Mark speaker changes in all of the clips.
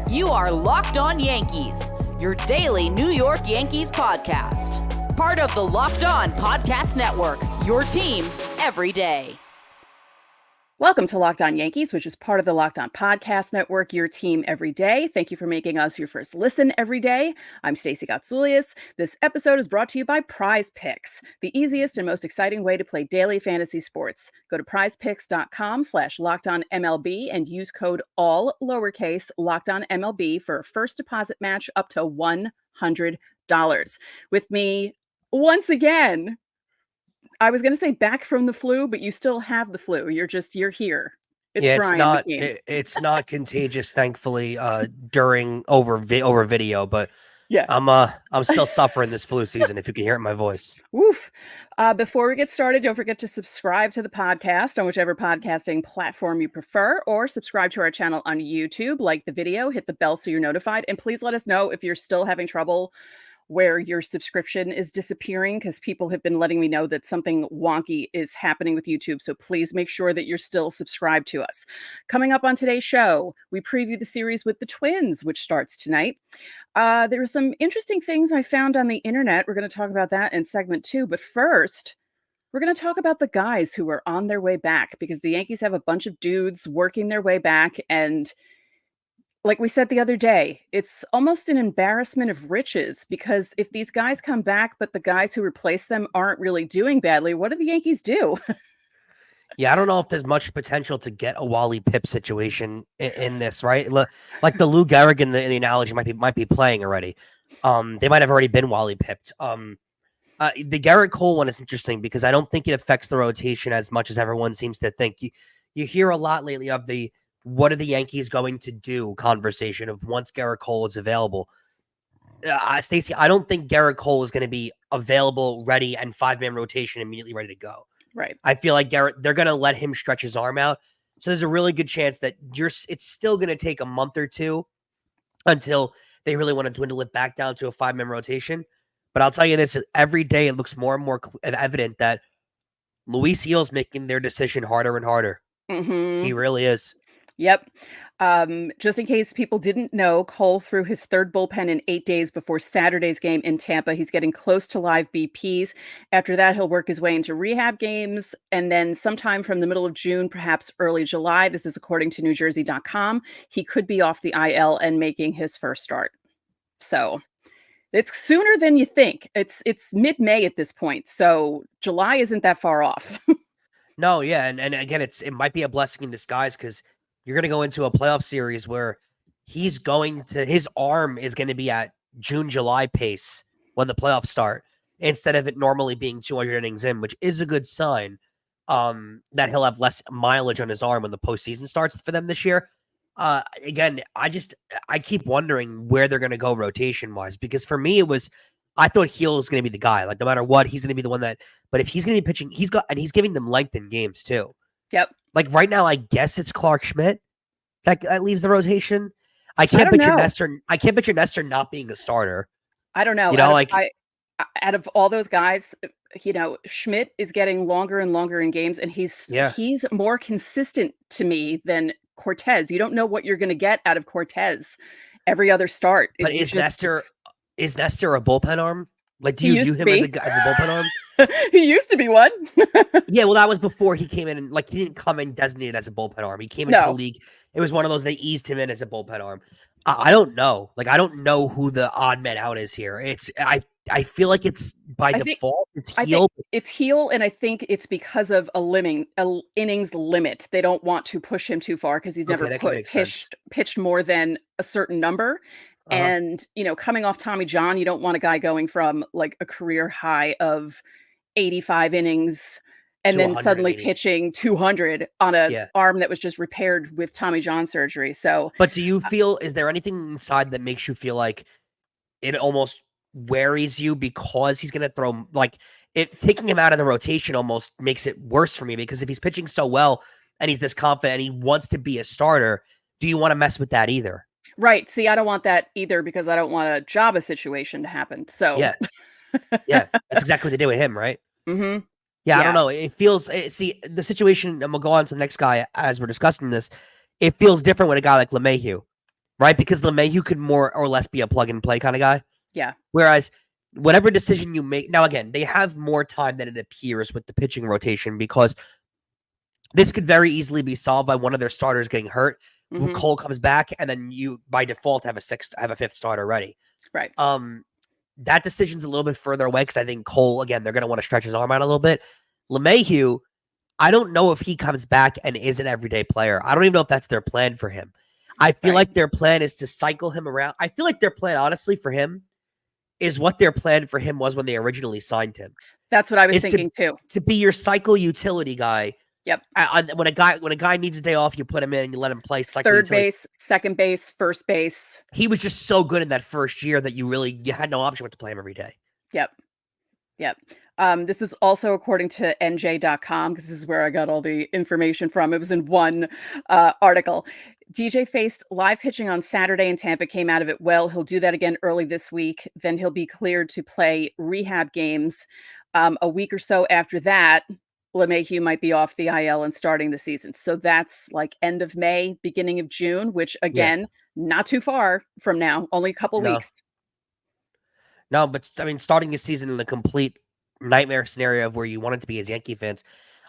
Speaker 1: You are Locked On Yankees, your daily New York Yankees podcast. Part of the Locked On Podcast Network, your team every day.
Speaker 2: Welcome to Locked On Yankees, which is part of the Locked On Podcast Network, your team every day. Thank you for making us your first listen every day. I'm Stacey Gotsulias. This episode is brought to you by Prize Picks, the easiest and most exciting way to play daily fantasy sports. Go to prizepicks.com/LockedOnMLB and use code all lowercase LockedOnMLB for a first deposit match up to $100. With me once again, I was going to say back from the flu, but you still have the flu. You're here.
Speaker 3: It's not contagious, thankfully, over video, but
Speaker 2: yeah,
Speaker 3: I'm still suffering this flu season, if you can hear it in my voice.
Speaker 2: Woof. Before we get started, don't forget to subscribe to the podcast on whichever podcasting platform you prefer, or subscribe to our channel on YouTube, like the video, hit the bell so you're notified, and please let us know if you're still having trouble where your subscription is disappearing, because people have been letting me know that something wonky is happening with YouTube. So please make sure that you're still subscribed to us. Coming up on today's show, we preview the series with the Twins, which starts tonight. There were some interesting things I found on the internet. We're going to talk about that in segment 2. But first, we're going to talk about the guys who are on their way back, because the Yankees have a bunch of dudes working their way back. And like we said the other day, it's almost an embarrassment of riches, because if these guys come back, but the guys who replace them aren't really doing badly, what do the Yankees do?
Speaker 3: Yeah, I don't know if there's much potential to get a Wally Pipp situation in this, right? Like the Lou Gehrig in the analogy might be playing already. They might have already been Wally Pipped. The Gerrit Cole one is interesting because I don't think it affects the rotation as much as everyone seems to think. You hear a lot lately of the what are the Yankees going to do conversation of once Gerrit Cole is available. Stacey, I don't think Gerrit Cole is going to be available, ready, and 5-man rotation immediately ready to go.
Speaker 2: Right.
Speaker 3: I feel like they're going to let him stretch his arm out. So there's a really good chance that it's still going to take a month or two until they really want to dwindle it back down to a 5-man rotation. But I'll tell you this, every day it looks more and more evident that Luis Gil's making their decision harder and harder.
Speaker 2: Mm-hmm.
Speaker 3: He really is.
Speaker 2: Yep. Just in case people didn't know, Cole threw his third bullpen in 8 days before Saturday's game in Tampa. He's getting close to live BPs. After that, he'll work his way into rehab games. And then sometime from the middle of June, perhaps early July, this is according to NewJersey.com, he could be off the IL and making his first start. So it's sooner than you think. It's mid-May at this point. So July isn't that far off.
Speaker 3: No, yeah. And again, it might be a blessing in disguise, because you're going to go into a playoff series where his arm is going to be at June, July pace when the playoffs start, instead of it normally being 200 innings in, which is a good sign that he'll have less mileage on his arm when the postseason starts for them this year. Again, I keep wondering where they're going to go rotation wise, because for me, I thought Gil was going to be the guy. Like, no matter what, he's going to be the one but if he's going to be pitching, he's giving them length in games too.
Speaker 2: Yep.
Speaker 3: Like right now, I guess it's Clark Schmidt that leaves the rotation. I can't picture Nestor not being a starter.
Speaker 2: I don't know. Out of all those guys, Schmidt is getting longer and longer in games, and he's more consistent to me than Cortez. You don't know what you're going to get out of Cortez every other start.
Speaker 3: But is Nestor a bullpen arm? Like, do you view him as a bullpen arm?
Speaker 2: He used to be one.
Speaker 3: Yeah, well, that was before he came in, and he didn't come in designated as a bullpen arm. He came into the league. It was one of those, they eased him in as a bullpen arm. I don't know. I don't know who the odd man out is here. I feel like it's by default. It's Gil.
Speaker 2: It's Gil, and I think it's because of a innings limit. They don't want to push him too far because he's never pitched more than a certain number. Uh-huh. And, coming off Tommy John, you don't want a guy going from a career high of 85 innings and then suddenly pitching 200 on an arm that was just repaired with Tommy John surgery. So,
Speaker 3: but do you feel, is there anything inside that makes you feel like it almost worries you because he's going to throw, taking him out of the rotation almost makes it worse for me, because if he's pitching so well and he's this confident and he wants to be a starter, do you want to mess with that either?
Speaker 2: Right. See, I don't want that either, because I don't want a Jabba situation to happen. So
Speaker 3: yeah, that's exactly what they did with him, right?
Speaker 2: Mm-hmm.
Speaker 3: Yeah, I don't know. It feels, see, the situation, and we'll go on to the next guy as we're discussing this, it feels different with a guy like LeMahieu. right? Because LeMahieu could more or less be a plug and play kind of guy.
Speaker 2: Yeah.
Speaker 3: Whereas whatever decision you make now, again, they have more time than it appears with the pitching rotation because this could very easily be solved by one of their starters getting hurt.
Speaker 2: Mhm.
Speaker 3: Cole comes back, and then you by default have a fifth starter ready.
Speaker 2: Right.
Speaker 3: That decision's a little bit further away because I think Cole, again, they're going to want to stretch his arm out a little bit. LeMahieu, I don't know if he comes back and is an everyday player. I don't even know if that's their plan for him. I feel like their plan is to cycle him around. I feel like their plan, honestly, for him is what their plan for him was when they originally signed him.
Speaker 2: That's what I was thinking too.
Speaker 3: To be your cycle utility guy.
Speaker 2: Yep.
Speaker 3: When a guy needs a day off, you put him in and you let him play
Speaker 2: third base, second base, first base.
Speaker 3: He was just so good in that first year that you had no option but to play him every day.
Speaker 2: Yep. This is also according to NJ.com because this is where I got all the information from. It was in one article. DJ faced live pitching on Saturday in Tampa, came out of it well. He'll do that again early this week. Then he'll be cleared to play rehab games. A week or so after that, LeMahieu might be off the IL and starting the season. So that's like end of May, beginning of June, which again, not too far from now, only a couple weeks.
Speaker 3: No, but I mean, starting a season in a complete nightmare scenario of where you want it to be as Yankee fans,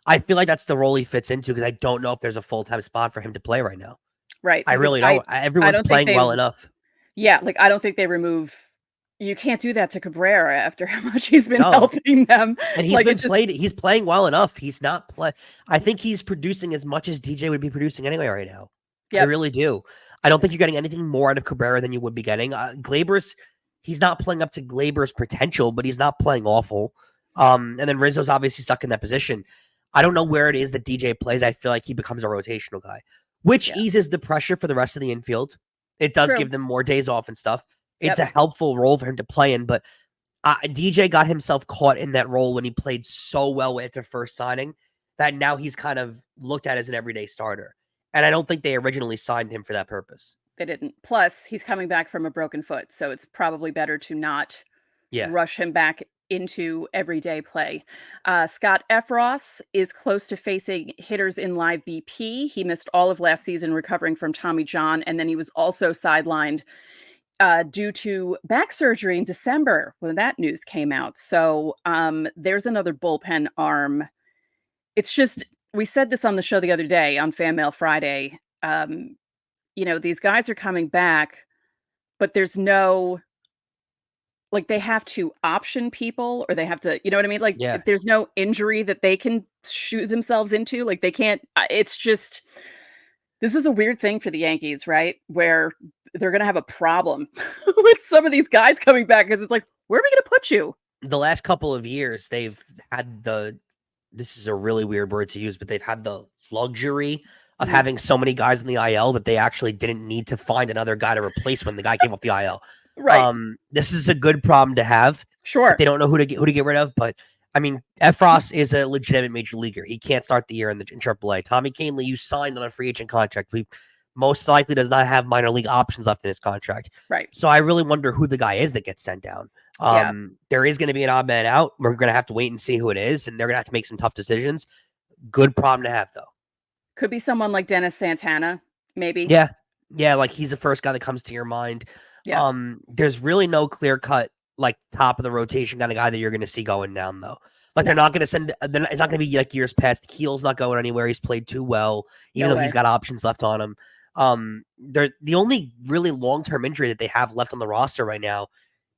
Speaker 3: I feel like that's the role he fits into because I don't know if there's a full-time spot for him to play right now.
Speaker 2: Right.
Speaker 3: I really don't. Everyone's playing well enough.
Speaker 2: Yeah, like I don't think they remove. You can't do that to Cabrera after how much he's been helping them.
Speaker 3: And he's playing well enough. He's not play. I think he's producing as much as DJ would be producing anyway right now. Yep. I really do. I don't think you're getting anything more out of Cabrera than you would be getting. Gleyber's, he's not playing up to Gleyber's potential, but he's not playing awful. And then Rizzo's obviously stuck in that position. I don't know where it is that DJ plays. I feel like he becomes a rotational guy, which eases the pressure for the rest of the infield. It does give them more days off and stuff. It's a helpful role for him to play in, but DJ got himself caught in that role when he played so well at their first signing that now he's kind of looked at as an everyday starter. And I don't think they originally signed him for that purpose.
Speaker 2: They didn't. Plus, he's coming back from a broken foot, so it's probably better to not rush him back into everyday play. Scott Effross is close to facing hitters in live BP. He missed all of last season recovering from Tommy John, and then he was also sidelined due to back surgery in December when that news came out. So there's another bullpen arm. It's just, we said this on the show the other day on Fan Mail Friday. These guys are coming back, but there's no, like they have to option people or they have to, you know what I mean? Like there's no injury that they can shoot themselves into. Like they can't, it's just, this is a weird thing for the Yankees, right? Where they're going to have a problem with some of these guys coming back because it's like, where are we going to put you?
Speaker 3: The last couple of years, they've had this is a really weird word to use, but they've had the luxury of having so many guys in the IL that they actually didn't need to find another guy to replace when the guy came off the IL.
Speaker 2: Right.
Speaker 3: This is a good problem to have.
Speaker 2: Sure.
Speaker 3: They don't know who to get rid of, but I mean, Effross is a legitimate major leaguer. He can't start the year in AAA. Tommy Kahnle, you signed on a free agent contract. He most likely does not have minor league options left in his contract.
Speaker 2: Right.
Speaker 3: So I really wonder who the guy is that gets sent down. There is going to be an odd man out. We're going to have to wait and see who it is, and they're going to have to make some tough decisions. Good problem to have, though.
Speaker 2: Could be someone like Dennis Santana, maybe.
Speaker 3: Yeah, like he's the first guy that comes to your mind. Yeah. There's really no clear-cut, like, top of the rotation kind of guy that you're going to see going down, though. Like, they're not going to send – it's not going to be like years past. Keel's not going anywhere. He's played too well, even though he's got options left on him. The only really long-term injury that they have left on the roster right now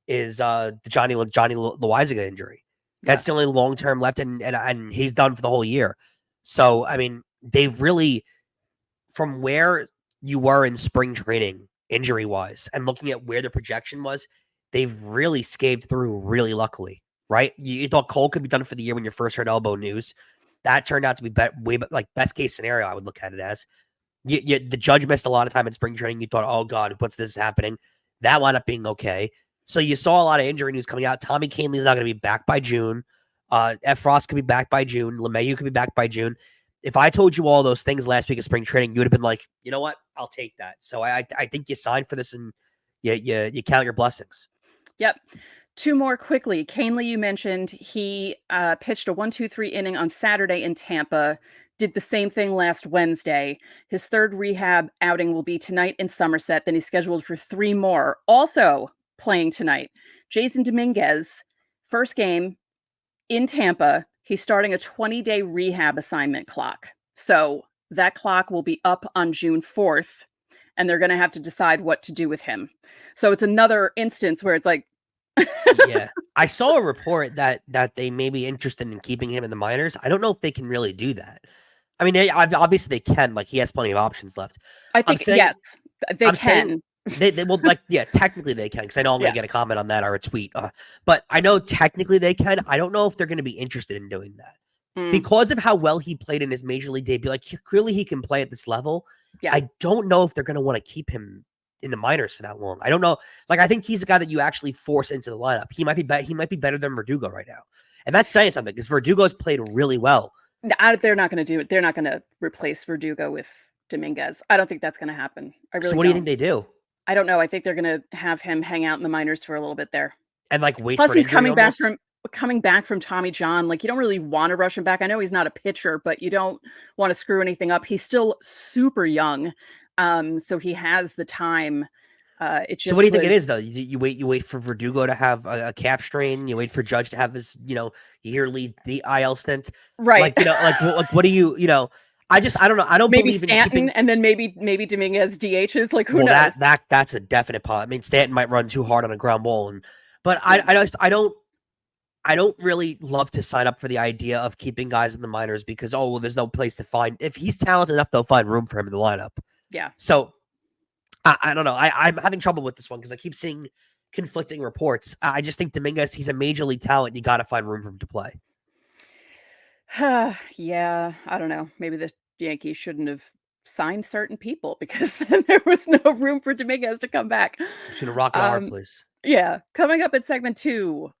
Speaker 3: is the Johnny Loizaga injury. That's the only long-term left, and he's done for the whole year. So, I mean, they've really, from where you were in spring training, injury-wise, and looking at where the projection was, they've really scaved through really luckily, right? You thought Cole could be done for the year when you first heard elbow news. That turned out to be best case scenario, I would look at it as. The Judge missed a lot of time in spring training. You thought, oh, God, what's this happening? That wound up being okay. So you saw a lot of injury news coming out. Tommy Kahnle's not going to be back by June. Effross could be back by June. LeMahieu could be back by June. If I told you all those things last week of spring training, you would have been like, you know what? I'll take that. So I think you signed for this and you count your blessings.
Speaker 2: Yep. Two more quickly. Kahnle, you mentioned he pitched a 1-2-3 inning on Saturday in Tampa. did the same thing last Wednesday. His third rehab outing will be tonight in Somerset. Then he's scheduled for 3 more. Also playing tonight, Jason Dominguez, first game in Tampa. He's starting a 20-day rehab assignment clock. So that clock will be up on June 4th, and they're going to have to decide what to do with him. So it's another instance where it's like,
Speaker 3: yeah, I saw a report that they may be interested in keeping him in the minors. I don't know if they can really do that. I mean, obviously they can. Like, he has plenty of options left.
Speaker 2: I think yes, they can.
Speaker 3: They will, like, yeah, technically they can, because I know I'm going to get a comment on that or a tweet. But I know technically they can. I don't know if they're going to be interested in doing that because of how well he played in his major league debut. Like, clearly he can play at this level. Yeah. I don't know if they're going to want to keep him in the minors for that long. I don't know. Like, I think he's a guy that you actually force into the lineup. He might be better than Verdugo right now, and that's saying something, because Verdugo's played really well.
Speaker 2: They're not going to do it. They're not going to replace Verdugo with Dominguez. I don't think that's going to to happen. I really.
Speaker 3: So what do you think they do?
Speaker 2: I don't know. I think they're going to have him hang out in the minors for a little bit there,
Speaker 3: and like wait.
Speaker 2: Plus,
Speaker 3: for
Speaker 2: he's coming
Speaker 3: almost?
Speaker 2: back from Tommy John. Like, you don't really want to rush him back. I know he's not a pitcher, but you don't want to screw anything up. He's still super young, so he has the time. So
Speaker 3: what do you think it is, though? You wait for Verdugo to have a calf strain. You wait for Judge to have his yearly IL stint,
Speaker 2: right?
Speaker 3: Like what do you I don't know. I don't
Speaker 2: maybe
Speaker 3: believe
Speaker 2: Stanton,
Speaker 3: in keeping...
Speaker 2: and then maybe Dominguez DHs. Like, who knows?
Speaker 3: That's a definite pot. I mean, Stanton might run too hard on a ground ball, but I don't really love to sign up for the idea of keeping guys in the minors because there's no place to find. If he's talented enough, they'll find room for him in the lineup.
Speaker 2: Yeah.
Speaker 3: So I don't know. I'm having trouble with this one because I keep seeing conflicting reports. I just think Dominguez, he's a major league talent. You got to find room for him to play.
Speaker 2: Yeah, I don't know. Maybe the Yankees shouldn't have signed certain people because then there was no room for Dominguez to come back.
Speaker 3: Should have rocked it hard, please.
Speaker 2: Yeah. Coming up in segment 2,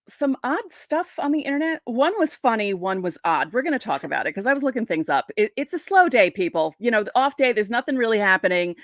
Speaker 2: some odd stuff on the internet. One was funny, one was odd. We're going to talk about it because I was looking things up. It's a slow day, people. The off day, there's nothing really happening.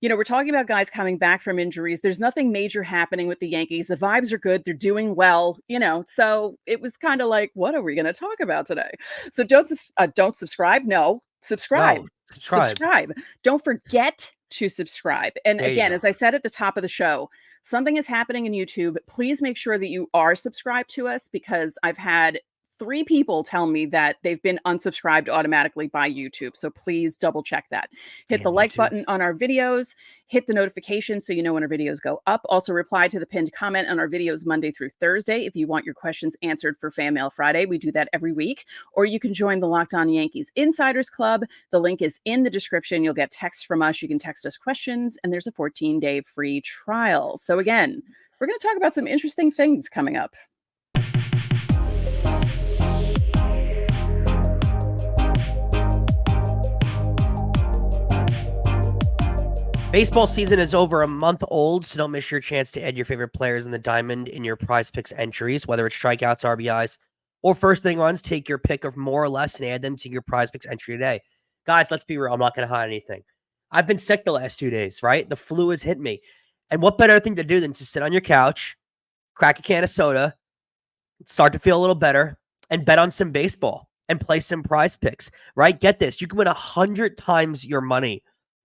Speaker 2: We're talking about guys coming back from injuries. There's nothing major happening with the Yankees. The vibes are good. They're doing well, so it was kind of like, what are we going to talk about today? So don't subscribe. No, subscribe.
Speaker 3: No,
Speaker 2: subscribe. Don't forget to subscribe. And again, as I said at the top of the show, something is happening in YouTube. Please make sure that you are subscribed to us because I've had 3 people tell me that they've been unsubscribed automatically by YouTube. So please double check that. Hit the like button on our videos, hit the notification so you know when our videos go up. Also reply to the pinned comment on our videos Monday through Thursday if you want your questions answered for Fan Mail Friday. We do that every week. Or you can join the Locked On Yankees Insiders Club. The link is in the description. You'll get texts from us. You can text us questions, and there's a 14-day free trial. So again, we're going to talk about some interesting things coming up.
Speaker 3: Baseball season is over a month old, so don't miss your chance to add your favorite players in the diamond in your Prize Picks entries, whether it's strikeouts, RBIs, or first inning runs. Take your pick of more or less and add them to your Prize Picks entry today. Guys, let's be real. I'm not going to hide anything. I've been sick the last 2 days, right? The flu has hit me. And what better thing to do than to sit on your couch, crack a can of soda, start to feel a little better, and bet on some baseball and play some Prize Picks, right? Get this. You can win 100 times your money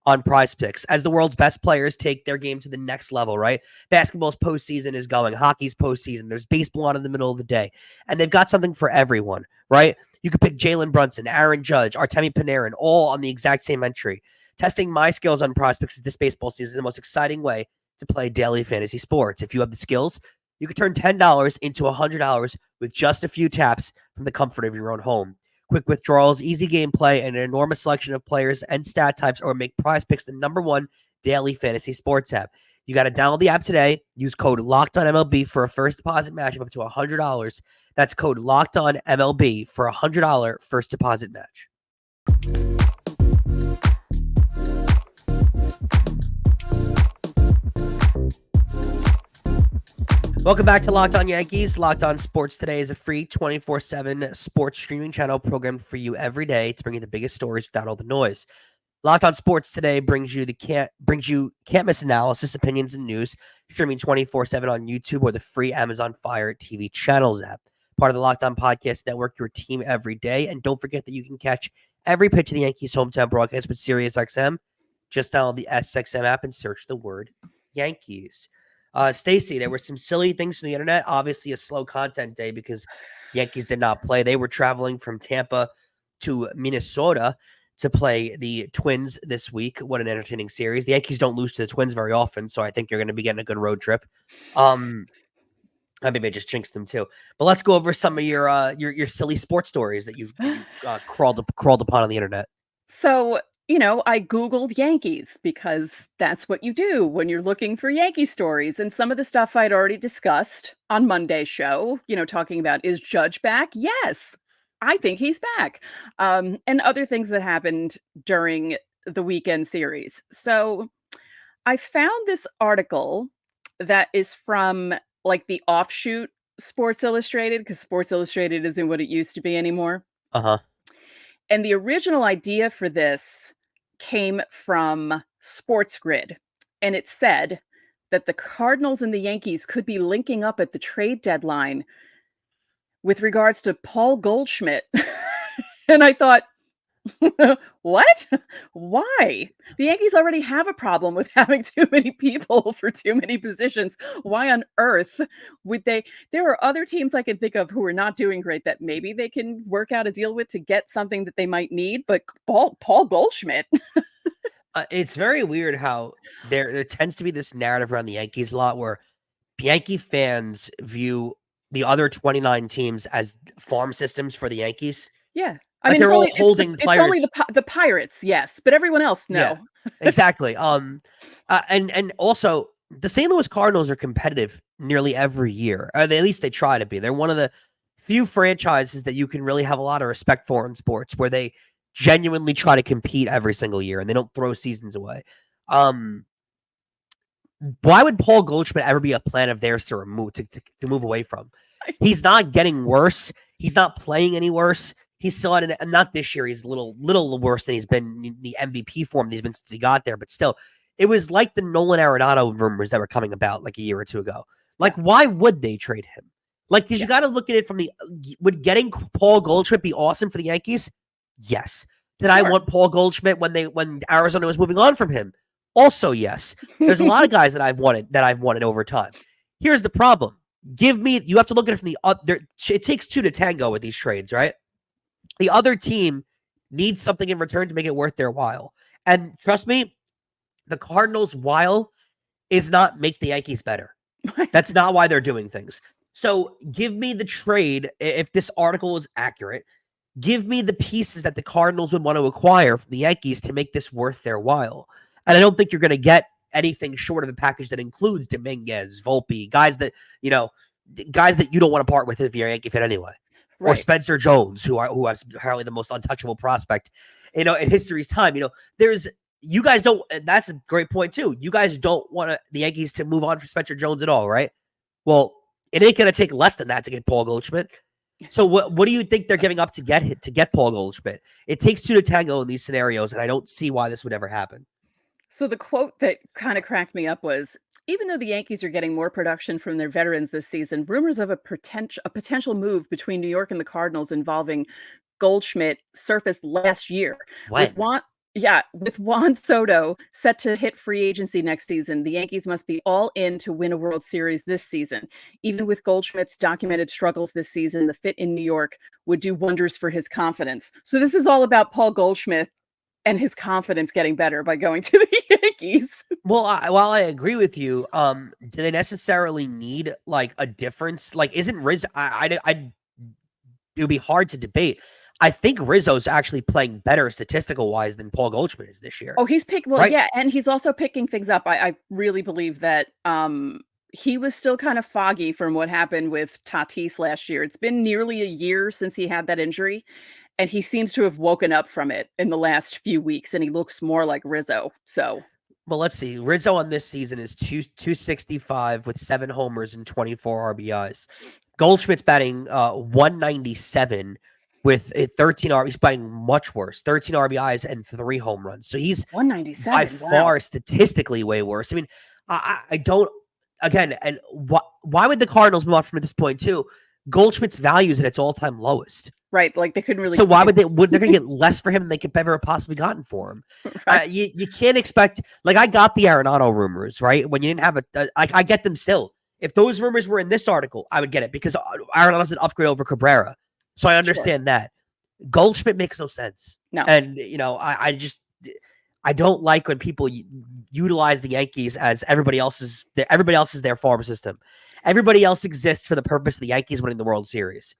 Speaker 3: on Prize Picks as the world's best players take their game to the next level, right? Basketball's postseason is going. Hockey's postseason. There's baseball on in the middle of the day. And they've got something for everyone, right? You could pick Jalen Brunson, Aaron Judge, Artemi Panarin, all on the exact same entry. Testing my skills on Prize Picks this baseball season is the most exciting way to play daily fantasy sports. If you have the skills, you can turn $10 into $100 with just a few taps from the comfort of your own home. Quick withdrawals, easy gameplay, and an enormous selection of players and stat types or make Prize Picks the #1 daily fantasy sports app. You got to download the app today. Use code LOCKEDONMLB for a first deposit match of up to $100. That's code LOCKEDONMLB for a $100 first deposit match. Welcome back to Locked On Yankees. Locked On Sports Today is a free 24/7 sports streaming channel programmed for you every day to bring you the biggest stories without all the noise. Locked On Sports Today brings you can't miss analysis, opinions, and news, streaming 24/7 on YouTube or the free Amazon Fire TV channels app. part of the Locked On Podcast Network, your team every day. And don't forget that you can catch every pitch of the Yankees hometown broadcast with SiriusXM. Just download the SXM app and search the word Yankees. Stacey, there were some silly things from the internet. Obviously, a slow content day because the Yankees did not play. They were traveling from Tampa to Minnesota to play the Twins this week. What an entertaining series. The Yankees don't lose to the Twins very often, so I think you're going to be getting a good road trip. Maybe I just jinxed them too. But let's go over some of your silly sports stories that you've crawled upon on the internet.
Speaker 2: So, I Googled Yankees because that's what you do when you're looking for Yankee stories. And some of the stuff I'd already discussed on Monday's show, talking about, is Judge back? Yes, I think he's back. And other things that happened during the weekend series. So I found this article that is from like the offshoot Sports Illustrated, because Sports Illustrated isn't what it used to be anymore.
Speaker 3: Uh-huh.
Speaker 2: And the original idea for this came from Sports Grid. And it said that the Cardinals and the Yankees could be linking up at the trade deadline with regards to Paul Goldschmidt. And I thought, what? Why? The Yankees already have a problem with having too many people for too many positions. Why on earth would they? There are other teams I can think of who are not doing great that maybe they can work out a deal with to get something that they might need. But Paul Goldschmidt.
Speaker 3: It's very weird how there tends to be this narrative around the Yankees a lot where Yankee fans view the other 29 teams as farm systems for the Yankees.
Speaker 2: Yeah.
Speaker 3: I mean, they're all holding players.
Speaker 2: It's only the Pirates, yes, but everyone else, no.
Speaker 3: Yeah, exactly. And also the St. Louis Cardinals are competitive nearly every year. Or at least they try to be. They're one of the few franchises that you can really have a lot of respect for in sports, where they genuinely try to compete every single year and they don't throw seasons away. Why would Paul Goldschmidt ever be a plan of theirs to move away from? He's not getting worse. He's not playing any worse. He's still on not this year. He's a little worse than he's been in the MVP form that he's been since he got there. But still, it was like the Nolan Arenado rumors that were coming about like a year or two ago. Like, why would they trade him? Like, because you got to look at it from would getting Paul Goldschmidt be awesome for the Yankees? Yes. Did I want Paul Goldschmidt when Arizona was moving on from him? Also, yes. There's a lot of guys that I've wanted over time. Here's the problem. You have to look at it from the other. It takes two to tango with these trades, right? The other team needs something in return to make it worth their while. And trust me, the Cardinals' while is not make the Yankees better. That's not why they're doing things. So give me the trade. If this article is accurate, give me the pieces that the Cardinals would want to acquire from the Yankees to make this worth their while. And I don't think you're going to get anything short of a package that includes Dominguez, Volpe, guys that you don't want to part with if you're a Yankee fan anyway. Right. Or Spencer Jones, who is apparently the most untouchable prospect, in history's time. You guys don't. And that's a great point too. You guys don't want the Yankees to move on from Spencer Jones at all, right? Well, it ain't going to take less than that to get Paul Goldschmidt. So what do you think they're giving up to get Paul Goldschmidt? It takes two to tango in these scenarios, and I don't see why this would ever happen.
Speaker 2: So the quote that kind of cracked me up was, even though the Yankees are getting more production from their veterans this season, rumors of a potential move between New York and the Cardinals involving Goldschmidt surfaced last year.
Speaker 3: When?
Speaker 2: With Juan Soto set to hit free agency next season, the Yankees must be all in to win a World Series this season. Even with Goldschmidt's documented struggles this season, the fit in New York would do wonders for his confidence. So this is all about Paul Goldschmidt and his confidence getting better by going to the Yankees.
Speaker 3: Well, while I agree with you, do they necessarily need like a difference? Like, isn't Rizzo? It would be hard to debate. I think Rizzo's actually playing better statistical wise than Paul Goldschmidt is this year.
Speaker 2: Oh, he's right? And he's also picking things up. I really believe that he was still kind of foggy from what happened with Tatis last year. It's been nearly a year since he had that injury. And he seems to have woken up from it in the last few weeks, and he looks more like Rizzo. So,
Speaker 3: well, let's see. Rizzo on this season is 265 with 7 homers and 24 RBIs. Goldschmidt's batting 197 with 13 RBIs. He's batting much worse, 13 RBIs and 3 home runs. So he's
Speaker 2: 197
Speaker 3: by far statistically way worse. I mean, I don't. Again, and why would the Cardinals move on from this point too? Goldschmidt's value is at its all-time lowest.
Speaker 2: Right. Like they couldn't really.
Speaker 3: So why would they're going to get less for him than they could ever have possibly gotten for him?
Speaker 2: Right.
Speaker 3: You can't expect, like, I got the Arenado rumors, right? When you didn't have I get them still. If those rumors were in this article, I would get it because Arenado's an upgrade over Cabrera. So I understand that. Goldschmidt makes no sense.
Speaker 2: No.
Speaker 3: And, I don't like when people utilize the Yankees as everybody else is their farm system. Everybody else exists for the purpose of the Yankees winning the World Series.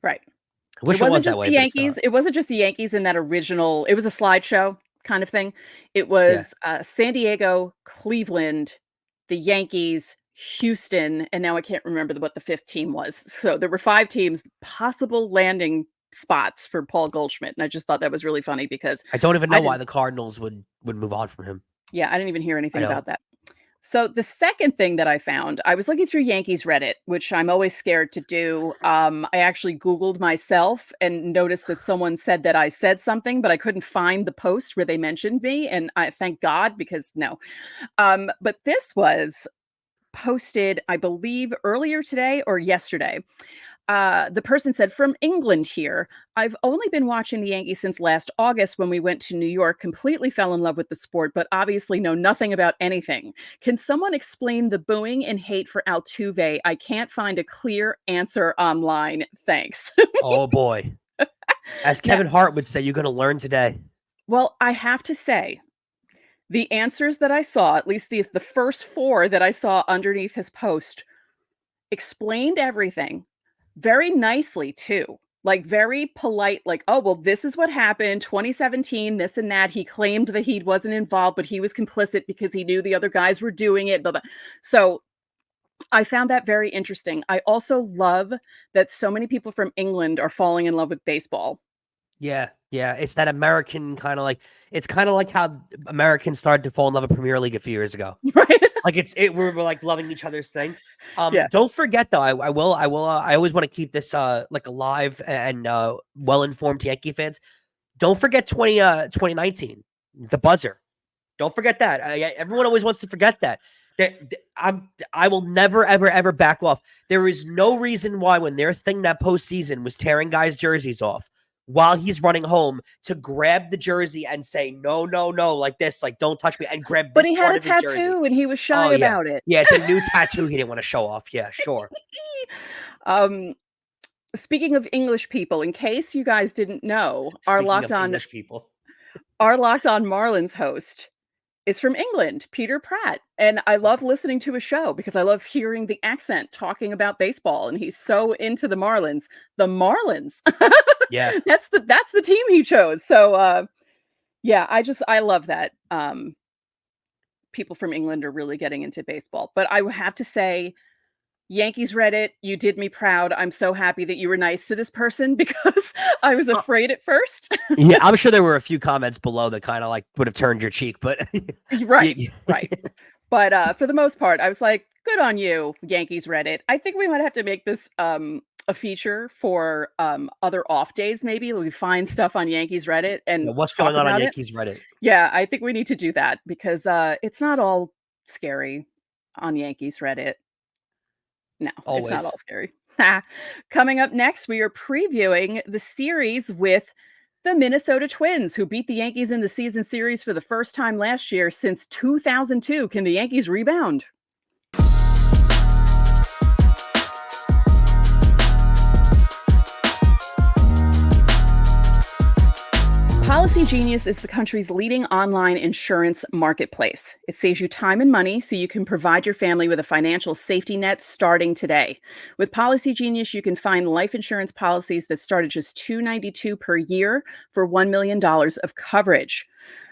Speaker 2: Right.
Speaker 3: I wish
Speaker 2: It wasn't
Speaker 3: it was that
Speaker 2: just
Speaker 3: way.
Speaker 2: the Yankees. It wasn't just the Yankees in that original. It was a slideshow kind of thing. It was San Diego, Cleveland, the Yankees, Houston, and now I can't remember what the fifth team was. So there were 5 teams, possible landing spots for Paul Goldschmidt, and I just thought that was really funny because
Speaker 3: I don't even know why the Cardinals would move on from him.
Speaker 2: Yeah, I didn't even hear anything about that. So the second thing that I found, I was looking through Yankees Reddit, which I'm always scared to do. I actually Googled myself and noticed that someone said that I said something, but I couldn't find the post where they mentioned me. And I thank God, because no. But this was posted, I believe, earlier today or yesterday. The person said, from England here, I've only been watching the Yankees since last August when we went to New York, completely fell in love with the sport, but obviously know nothing about anything. Can someone explain the booing and hate for Altuve? I can't find a clear answer online. Thanks.
Speaker 3: Oh, boy. As Kevin Hart would say, you're going to learn today.
Speaker 2: Well, I have to say, the answers that I saw, at least the first 4 that I saw underneath his post, explained everything. Very nicely, too. Like, very polite, like, oh, well, this is what happened, 2017, this and that. He claimed that he wasn't involved, but he was complicit because he knew the other guys were doing it. Blah, blah. So I found that very interesting. I also love that so many people from England are falling in love with baseball.
Speaker 3: Yeah. It's that American kind of like, it's kind of like how Americans started to fall in love with Premier League a few years ago.
Speaker 2: Right.
Speaker 3: Like we're like loving each other's thing. Don't forget though, I always want to keep this like alive and well-informed Yankee fans. Don't forget 2019, the buzzer. Don't forget that. Everyone always wants to forget that. I will never, ever back off. There is no reason why when their thing that postseason was tearing guys' jerseys off while he's running home to grab the jersey and say, no, like this, like, don't touch me, and grab this.
Speaker 2: But he had
Speaker 3: part
Speaker 2: a
Speaker 3: of his jersey.
Speaker 2: tattoo and he was shy about it.
Speaker 3: Yeah, it's a new tattoo he didn't want to show off. Yeah, sure.
Speaker 2: Speaking of English people, in case you guys didn't know, our Locked On Marlins host is from England, Peter Pratt. And I love listening to his show because I love hearing the accent talking about baseball. And he's so into the Marlins. The Marlins.
Speaker 3: Yeah.
Speaker 2: That's the team he chose. So I love that. People from England are really getting into baseball. But I have to say, Yankees Reddit, you did me proud. I'm so happy that you were nice to this person because I was afraid at first.
Speaker 3: Yeah, I'm sure there were a few comments below that kind of like would have turned your cheek, but
Speaker 2: right. But for the most part, I was like, good on you, Yankees Reddit. I think we might have to make this a feature for other off days. Maybe we find stuff on Yankees Reddit and
Speaker 3: what's going on Yankees Reddit.
Speaker 2: Yeah, I think we need to do that because it's not all scary on Yankees Reddit. No,
Speaker 3: always.
Speaker 2: It's not all scary. Coming up next, we are previewing the series with the Minnesota Twins, who beat the Yankees in the season series for the first time last year since 2002. Can the Yankees rebound? Policy Genius is the country's leading online insurance marketplace. It saves you time and money so you can provide your family with a financial safety net starting today. With Policy Genius, you can find life insurance policies that start at just $292 per year for $1 million of coverage.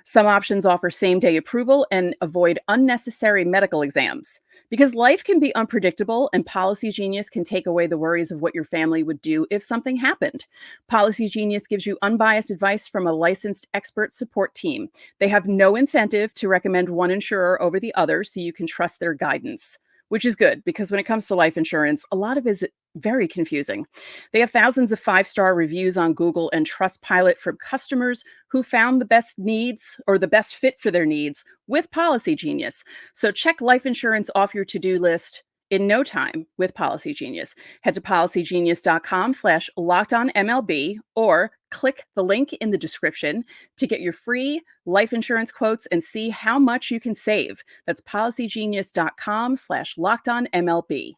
Speaker 2: Some options offer same-day approval and avoid unnecessary medical exams. Because life can be unpredictable, and Policy Genius can take away the worries of what your family would do if something happened. Policy Genius gives you unbiased advice from a licensed expert support team. They have no incentive to recommend one insurer over the other, so you can trust their guidance, which is good because when it comes to life insurance, a lot of it is very confusing. They have thousands of 5-star reviews on Google and Trustpilot from customers who found the best needs or the best fit for their needs with Policy Genius. So check life insurance off your to-do list in no time with Policy Genius. Head to policygenius.com/lockedonmlb or click the link in the description to get your free life insurance quotes and see how much you can save. That's policygenius.com/lockedonmlb.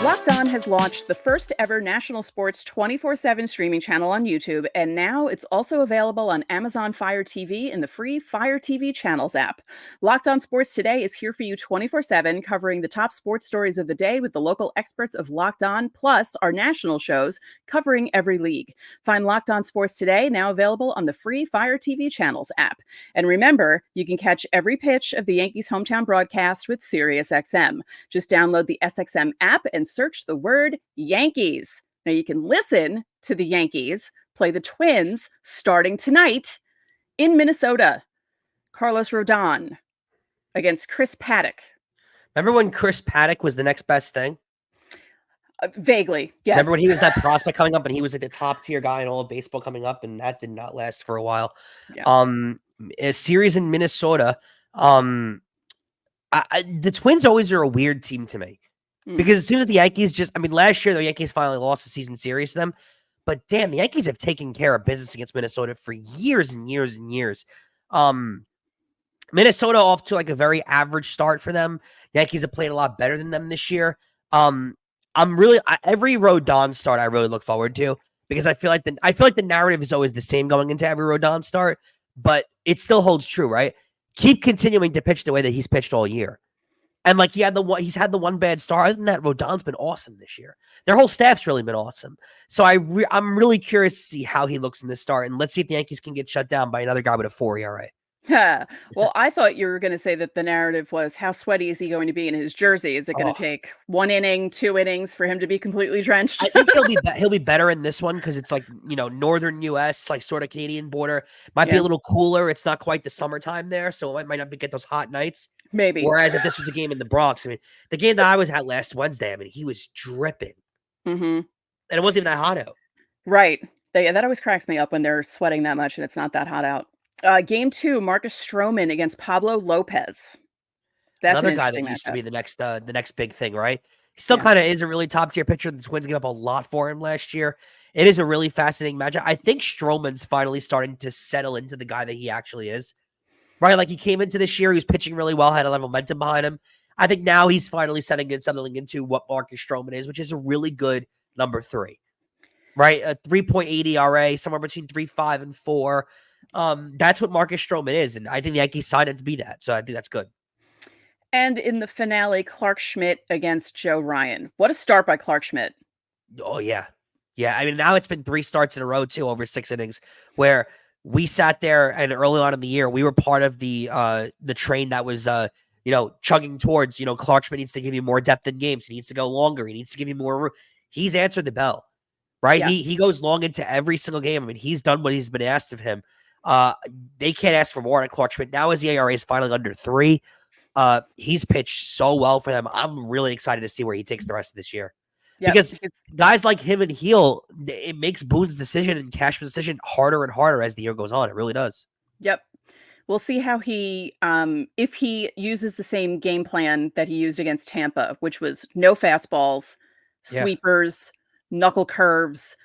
Speaker 2: Locked On has launched the first ever national sports 24/7 streaming channel on YouTube, and now it's also available on Amazon Fire TV in the free Fire TV Channels app. Locked On Sports Today is here for you 24/7, covering the top sports stories of the day with the local experts of Locked On, plus our national shows covering every league. Find Locked On Sports Today now available on the free Fire TV Channels app. And remember, you can catch every pitch of the Yankees hometown broadcast with SiriusXM. Just download the SXM app and search the word Yankees. Now you can listen to the Yankees play the Twins starting tonight in Minnesota. Carlos Rodon against Chris Paddock.
Speaker 3: Remember when Chris Paddock was the next best thing?
Speaker 2: Vaguely, yes.
Speaker 3: Remember when he was that prospect coming up and he was like the top tier guy in all of baseball coming up, and that did not last for a while. Yeah. A series in Minnesota. The Twins always are a weird team to me. Because it seems that the Yankees last year, the Yankees finally lost the season series to them. But damn, the Yankees have taken care of business against Minnesota for years and years and years. Minnesota off to like a very average start for them. Yankees have played a lot better than them this year. Every Rodon start I really look forward to, because I feel like the narrative is always the same going into every Rodon start, but it still holds true, right? Keep continuing to pitch the way that he's pitched all year. And like he's had the one bad start. Other than that, Rodon's been awesome this year. Their whole staff's really been awesome. So I'm really curious to see how he looks in this start. And let's see if the Yankees can get shut down by another guy with a 4 ERA.
Speaker 2: Well, I thought you were going to say that the narrative was, how sweaty is he going to be in his jersey? Is it going to take 1 inning, 2 innings for him to be completely drenched?
Speaker 3: I think he'll be better in this one because it's like, northern U.S., like sort of Canadian border. Might be a little cooler. It's not quite the summertime there, so it might not get those hot nights.
Speaker 2: Maybe.
Speaker 3: Whereas if this was a game in the Bronx, the game that I was at last Wednesday, he was dripping.
Speaker 2: Mm-hmm.
Speaker 3: And it wasn't even that hot out.
Speaker 2: Right. That always cracks me up when they're sweating that much and it's not that hot out. Game 2, Marcus Stroman against Pablo Lopez. That's
Speaker 3: another guy that used to be the next big thing, right? He still kind of is a really top tier pitcher. The Twins gave up a lot for him last year. It is a really fascinating matchup. I think Stroman's finally starting to settle into the guy that he actually is, right? Like he came into this year, he was pitching really well, had a lot of momentum behind him. I think now he's finally settling into what Marcus Stroman is, which is a really good number 3, right? A 3.8 ERA, somewhere between 3.5 and 4. That's what Marcus Stroman is, and I think the Yankees signed him to be that, so I think that's good.
Speaker 2: And in the finale, Clark Schmidt against Joe Ryan. What a start by Clark Schmidt.
Speaker 3: Oh, yeah. Yeah, now it's been 3 starts in a row, too, over 6 innings, where we sat there, and early on in the year, we were part of the train that was, chugging towards, Clark Schmidt needs to give you more depth in games. He needs to go longer. He needs to give you more room. He's answered the bell, right? Yeah. He goes long into every single game. He's done what he's been asked of him. They can't ask for more on Clark Schmidt. Now his ERA is finally under 3. He's pitched so well for them. I'm really excited to see where he takes the rest of this year. Yep. Because guys like him and Heel, it makes Boone's decision and Cashman's decision harder and harder as the year goes on. It really does.
Speaker 2: Yep. We'll see how he, if he uses the same game plan that he used against Tampa, which was no fastballs, sweepers, knuckle curves,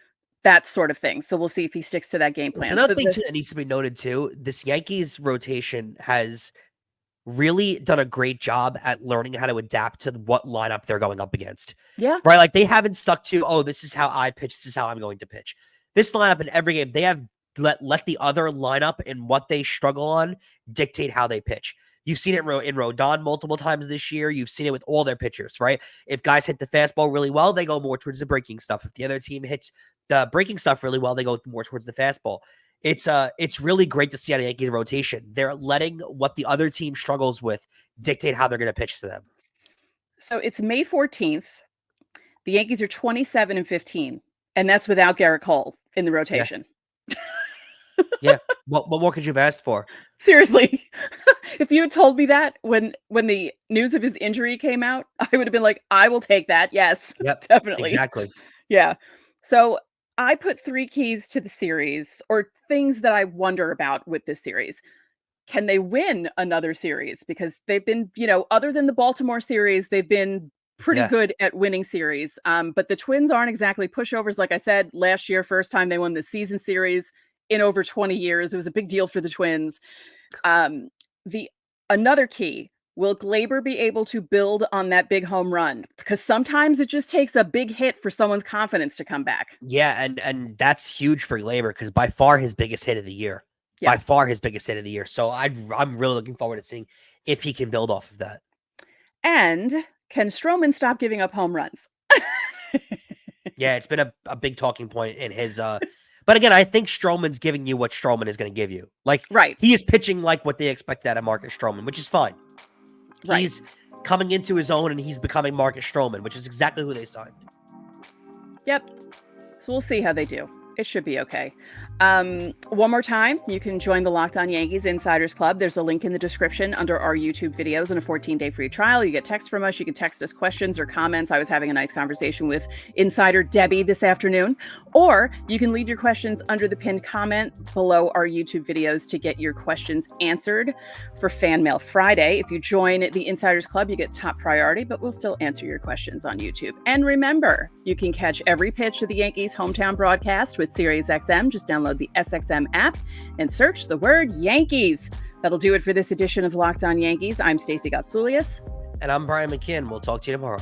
Speaker 2: that sort of thing. So we'll see if he sticks to that game plan.
Speaker 3: Another thing too that needs to be noted too, this Yankees rotation has really done a great job at learning how to adapt to what lineup they're going up against.
Speaker 2: Yeah.
Speaker 3: Right? Like they haven't stuck to, this is how I pitch, this is how I'm going to pitch. This lineup in every game, they have let the other lineup and what they struggle on dictate how they pitch. You've seen it in Rodon multiple times this year. You've seen it with all their pitchers, right? If guys hit the fastball really well, they go more towards the breaking stuff. If the other team hits the breaking stuff really well, they go more towards the fastball. It's really great to see on the Yankees rotation. They're letting what the other team struggles with dictate how they're going to pitch to them.
Speaker 2: So it's May 14th. The Yankees are 27-15, and that's without Gerrit Cole in the rotation.
Speaker 3: Yeah. What more could you have asked for?
Speaker 2: Seriously. If you had told me that when the news of his injury came out, I would have been like, I will take that. Yes,
Speaker 3: yep,
Speaker 2: definitely.
Speaker 3: Exactly.
Speaker 2: Yeah. So I put 3 keys to the series, or things that I wonder about with this series. Can they win another series? Because they've been, other than the Baltimore series, they've been pretty
Speaker 3: Yeah.
Speaker 2: good at winning series. But the Twins aren't exactly pushovers. Like I said, last year, first time they won the season series in over 20 years. It was a big deal for the Twins. The another key, will Glaber be able to build on that big home run? Because sometimes it just takes a big hit for someone's confidence to come back.
Speaker 3: Yeah, and that's huge for Glaber because by far his biggest hit of the year.
Speaker 2: Yeah.
Speaker 3: By far his biggest hit of the year. So I'm really looking forward to seeing if he can build off of that.
Speaker 2: And can Stroman stop giving up home runs?
Speaker 3: Yeah, it's been a big talking point in his but again, I think Stroman's giving you what Stroman is going to give you. Like,
Speaker 2: Right.
Speaker 3: he is pitching like what they expect out of Marcus Stroman, which is fine.
Speaker 2: Right.
Speaker 3: He's coming into his own and he's becoming Marcus Stroman, which is exactly who they signed.
Speaker 2: Yep. So we'll see how they do. It should be okay. One more time, you can join the Locked On Yankees Insiders Club. There's a link in the description under our YouTube videos and a 14-day free trial. You get text from us. You can text us questions or comments. I was having a nice conversation with Insider Debbie this afternoon. Or you can leave your questions under the pinned comment below our YouTube videos to get your questions answered for Fan Mail Friday. If you join the Insiders Club, you get top priority, but we'll still answer your questions on YouTube. And remember, you can catch every pitch of the Yankees hometown broadcast with SiriusXM. Just download the SXM app and search the word Yankees. That'll do it for this edition of Locked On Yankees. I'm Stacey Gotsoulias.
Speaker 3: And I'm Brian McKeon. We'll talk to you tomorrow.